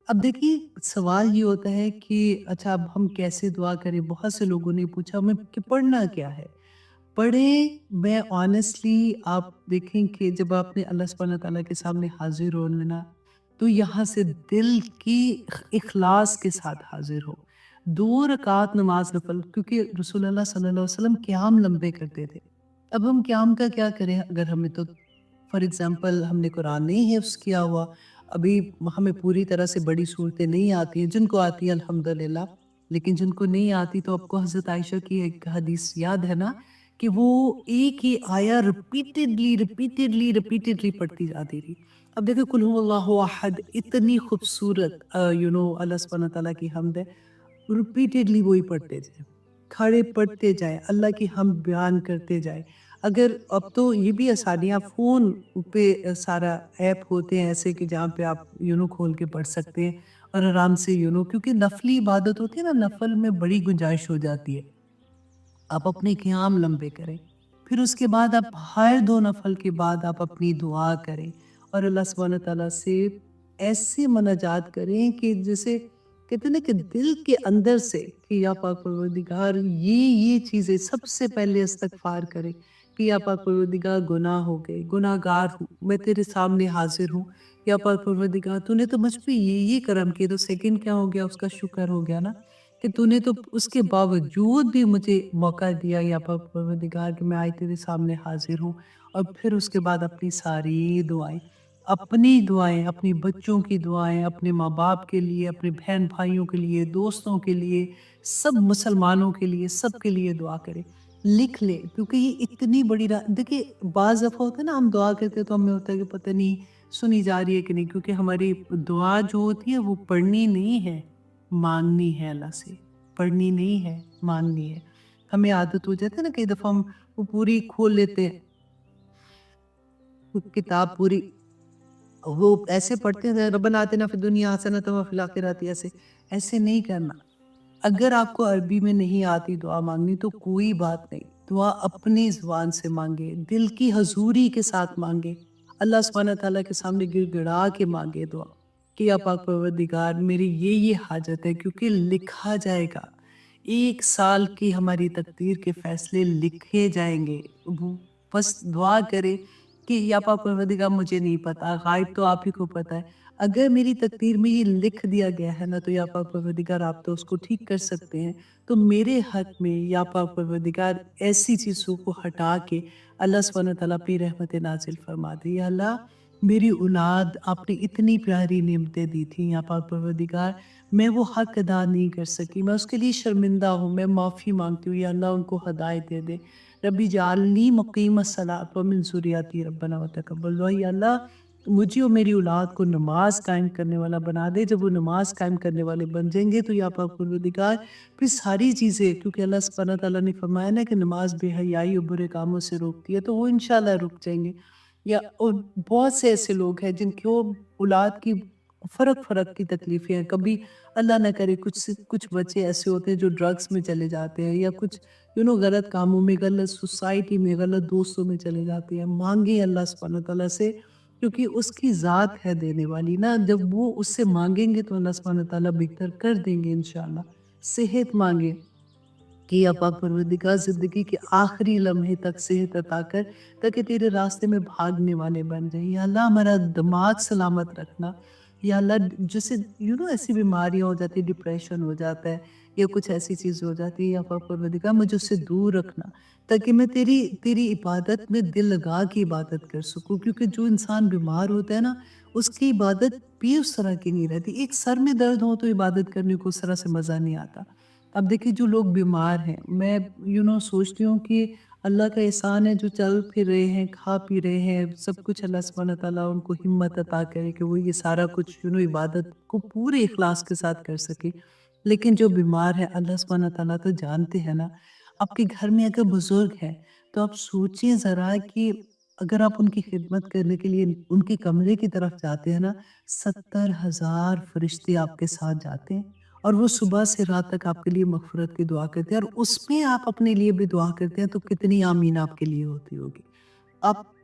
اب دیکھیے سوال یہ ہوتا ہے کہ اچھا اب ہم کیسے دعا کریں؟ بہت سے لوگوں نے پوچھا ہمیں کہ پڑھنا کیا ہے؟ پڑھیں میں آنیسٹلی آپ دیکھیں کہ جب آپ نے اللہ سبحانہ تعالیٰ کے سامنے حاضر ہونا نا تو یہاں سے دل کی اخلاص کے ساتھ حاضر ہو۔ 2 رکعت نماز نفل کیونکہ رسول اللہ صلی اللہ علیہ وسلم قیام لمبے کرتے تھے۔ اب ہم قیام کا کیا کریں اگر ہمیں تو فار ایگزامپل ہم نے قرآن نہیں حفظ کیا ہوا، ابھی ہمیں پوری طرح سے بڑی صورتیں نہیں آتی ہیں، جن کو آتی ہیں الحمدللہ، لیکن جن کو نہیں آتی تو آپ کو حضرت عائشہ کی ایک حدیث یاد ہے نا کہ وہ ایک ہی آیا ریپیٹیڈلی پڑھتی جاتی تھی۔ اب دیکھیں قل هو اللہ احد اتنی خوبصورت اللہ سبحانہ تعالیٰ کی حمد ہے، ریپیٹیڈلی وہی پڑھتے جائیں، کھڑے پڑھتے جائیں، اللہ کی حمد بیان کرتے جائیں۔ اگر اب تو یہ بھی آسانیاں فون پہ سارا ایپ ہوتے ہیں ایسے کہ جہاں پہ آپ کھول کے پڑھ سکتے ہیں اور آرام سے کیونکہ نفلی عبادت ہوتی ہے نا، نفل میں بڑی گنجائش ہو جاتی ہے۔ آپ اپنے قیام لمبے کریں، پھر اس کے بعد آپ ہر 2 نفل کے بعد آپ اپنی دعا کریں اور اللہ سبحانہ تعالیٰ سے ایسی مناجات کریں کہ جیسے کہتے ہیں نا کہ دل کے اندر سے کہ یا پاک پروردگار یہ چیزیں سب سے پہلے استغفار کریں کہ یا پاک پروردگار گناہ ہو گئے، گناہ گار ہوں، میں تیرے سامنے حاضر ہوں، یا پاک پروردگار تو نے تو مجھ پہ یہ کرم کیا، تو سیکنڈ کیا ہو گیا، اس کا شکر ہو گیا نا کہ تو نے تو اس کے باوجود بھی مجھے موقع دیا یا پاک پروردگار کہ میں آج تیرے سامنے حاضر ہوں۔ اور پھر اس کے بعد اپنی ساری دعائیں، اپنی بچوں کی دعائیں، اپنے ماں باپ کے لیے، اپنے بہن بھائیوں کے لیے، دوستوں کے لیے، سب مسلمانوں کے لیے، سب کے لیے دعا کریں، لکھ لیں کیونکہ یہ اتنی بڑی دیکھیں بعض دفعہ ہوتا ہے نا ہم دعا کرتے ہیں تو ہمیں ہوتا ہے کہ پتہ نہیں سنی جا رہی ہے کہ نہیں، کیونکہ ہماری دعا جو ہوتی ہے وہ پڑھنی نہیں ہے، مانگنی ہے اللہ سے، پڑھنی نہیں ہے، مانگنی ہے۔ ہمیں عادت ہو جاتی ہے نا کئی دفعہ ہم وہ پوری کھول لیتے ہیں وہ کتاب پوری، وہ ایسے پڑھتے ہیں ربنا آتنا فی الدنیا حسنۃ وفی الآخرۃ، ایسے نہیں کرنا۔ اگر آپ کو عربی میں نہیں آتی دعا مانگنی تو کوئی بات نہیں، دعا اپنی زبان سے مانگے، دل کی حضوری کے ساتھ مانگے، اللہ سبحانہ تعالیٰ کے سامنے گڑ گڑا کے مانگے دعا کہ یا پاک پروردگار میری یہ حاجت ہے، کیونکہ لکھا جائے گا، 1 سال کی ہماری تقدیر کے فیصلے لکھے جائیں گے۔ بس دعا کرے کہ یا پاک پروردگار مجھے نہیں پتا، غائب تو آپ ہی کو پتا ہے، اگر میری تقدیر میں یہ لکھ دیا گیا ہے نا تو یا پاک پروردگار آپ تو اس کو ٹھیک کر سکتے ہیں، تو میرے حق میں یا پاک پروردگار ایسی چیزوں کو ہٹا کے اللہ سبحانہ تعالیٰ اپنی رحمت نازل فرما دے۔ یا اللہ میری اولاد آپ نے اتنی پیاری نعمتیں دی تھیں یا پاک پروردگار، میں وہ حق ادا نہیں کر سکی، میں اس کے لیے شرمندہ ہوں، میں معافی مانگتی ہوں، یا اللہ ان کو ہدایت دے دے۔ ربی جعلنی مقیم الصلاۃ ومن ذریتی ربنا وتقبل دعا، یا اللہ مجھے اور میری اولاد کو نماز قائم کرنے والا بنا دے، جب وہ نماز قائم کرنے والے بن جائیں گے تو یا پاک پروردگار پھر ساری چیزیں، کیونکہ اللہ سبحانہ تعالیٰ نے فرمایا نا کہ نماز بے حیائی اور برے کاموں سے روکتی ہے، تو وہ انشاءاللہ رک جائیں گے۔ یا اور بہت سے ایسے لوگ ہیں جن کو اولاد کی فرق کی تکلیفیں ہیں، کبھی اللہ نہ کرے کچھ بچے ایسے ہوتے ہیں جو ڈرگس میں چلے جاتے ہیں یا کچھ غلط کاموں میں، غلط سوسائٹی میں، غلط دوستوں میں چلے جاتے ہیں، مانگیں اللہ سبحانہ تعالیٰ سے کیونکہ اس کی ذات ہے دینے والی نا، جب وہ اس سے مانگیں گے تو اللہ سبحانہ تعالیٰ بہتر کر دیں گے انشاءاللہ۔ صحت مانگیں کہ یا پاک پروردگار زندگی کے آخری لمحے تک صحت عطا کر تاکہ تیرے راستے میں بھاگنے والے بن جائیں۔ یا اللہ ہمارا دماغ سلامت رکھنا، یا اللہ جیسے ایسی بیماریاں ہو جاتی، ڈپریشن ہو جاتا ہے یا کچھ ایسی چیز ہو جاتی ہے، یا پاک پروردگار مجھے اس سے دور رکھنا تاکہ میں تیری عبادت میں دل لگا کے عبادت کر سکوں، کیونکہ جو انسان بیمار ہوتا ہے نا اس کی عبادت بھی اس طرح کی نہیں رہتی، ایک سر میں درد ہو تو عبادت کرنے کو اس طرح سے مزہ نہیں آتا۔ اب دیکھیں جو لوگ بیمار ہیں، میں سوچتی ہوں کہ اللہ کا احسان ہے جو چل پھر رہے ہیں، کھا پی رہے ہیں، سب کچھ اللہ سبحانہ تعالیٰ ان کو ہمت عطا کرے کہ وہ یہ سارا کچھ عبادت کو پورے اخلاص کے ساتھ کر سکے۔ لیکن جو بیمار ہے اللہ سبحانہ تعالیٰ تو جانتے ہیں نا، آپ کے گھر میں اگر بزرگ ہیں تو آپ سوچیں ذرا کہ اگر آپ ان کی خدمت کرنے کے لیے ان کے کمرے کی طرف جاتے ہیں نا، 70,000 فرشتے آپ کے ساتھ جاتے ہیں اور وہ صبح سے رات تک آپ کے لیے مغفرت کی دعا کرتے ہیں، اور اس میں آپ اپنے لیے بھی دعا کرتے ہیں تو کتنی آمین آپ کے لیے ہوتی ہوگی۔ آپ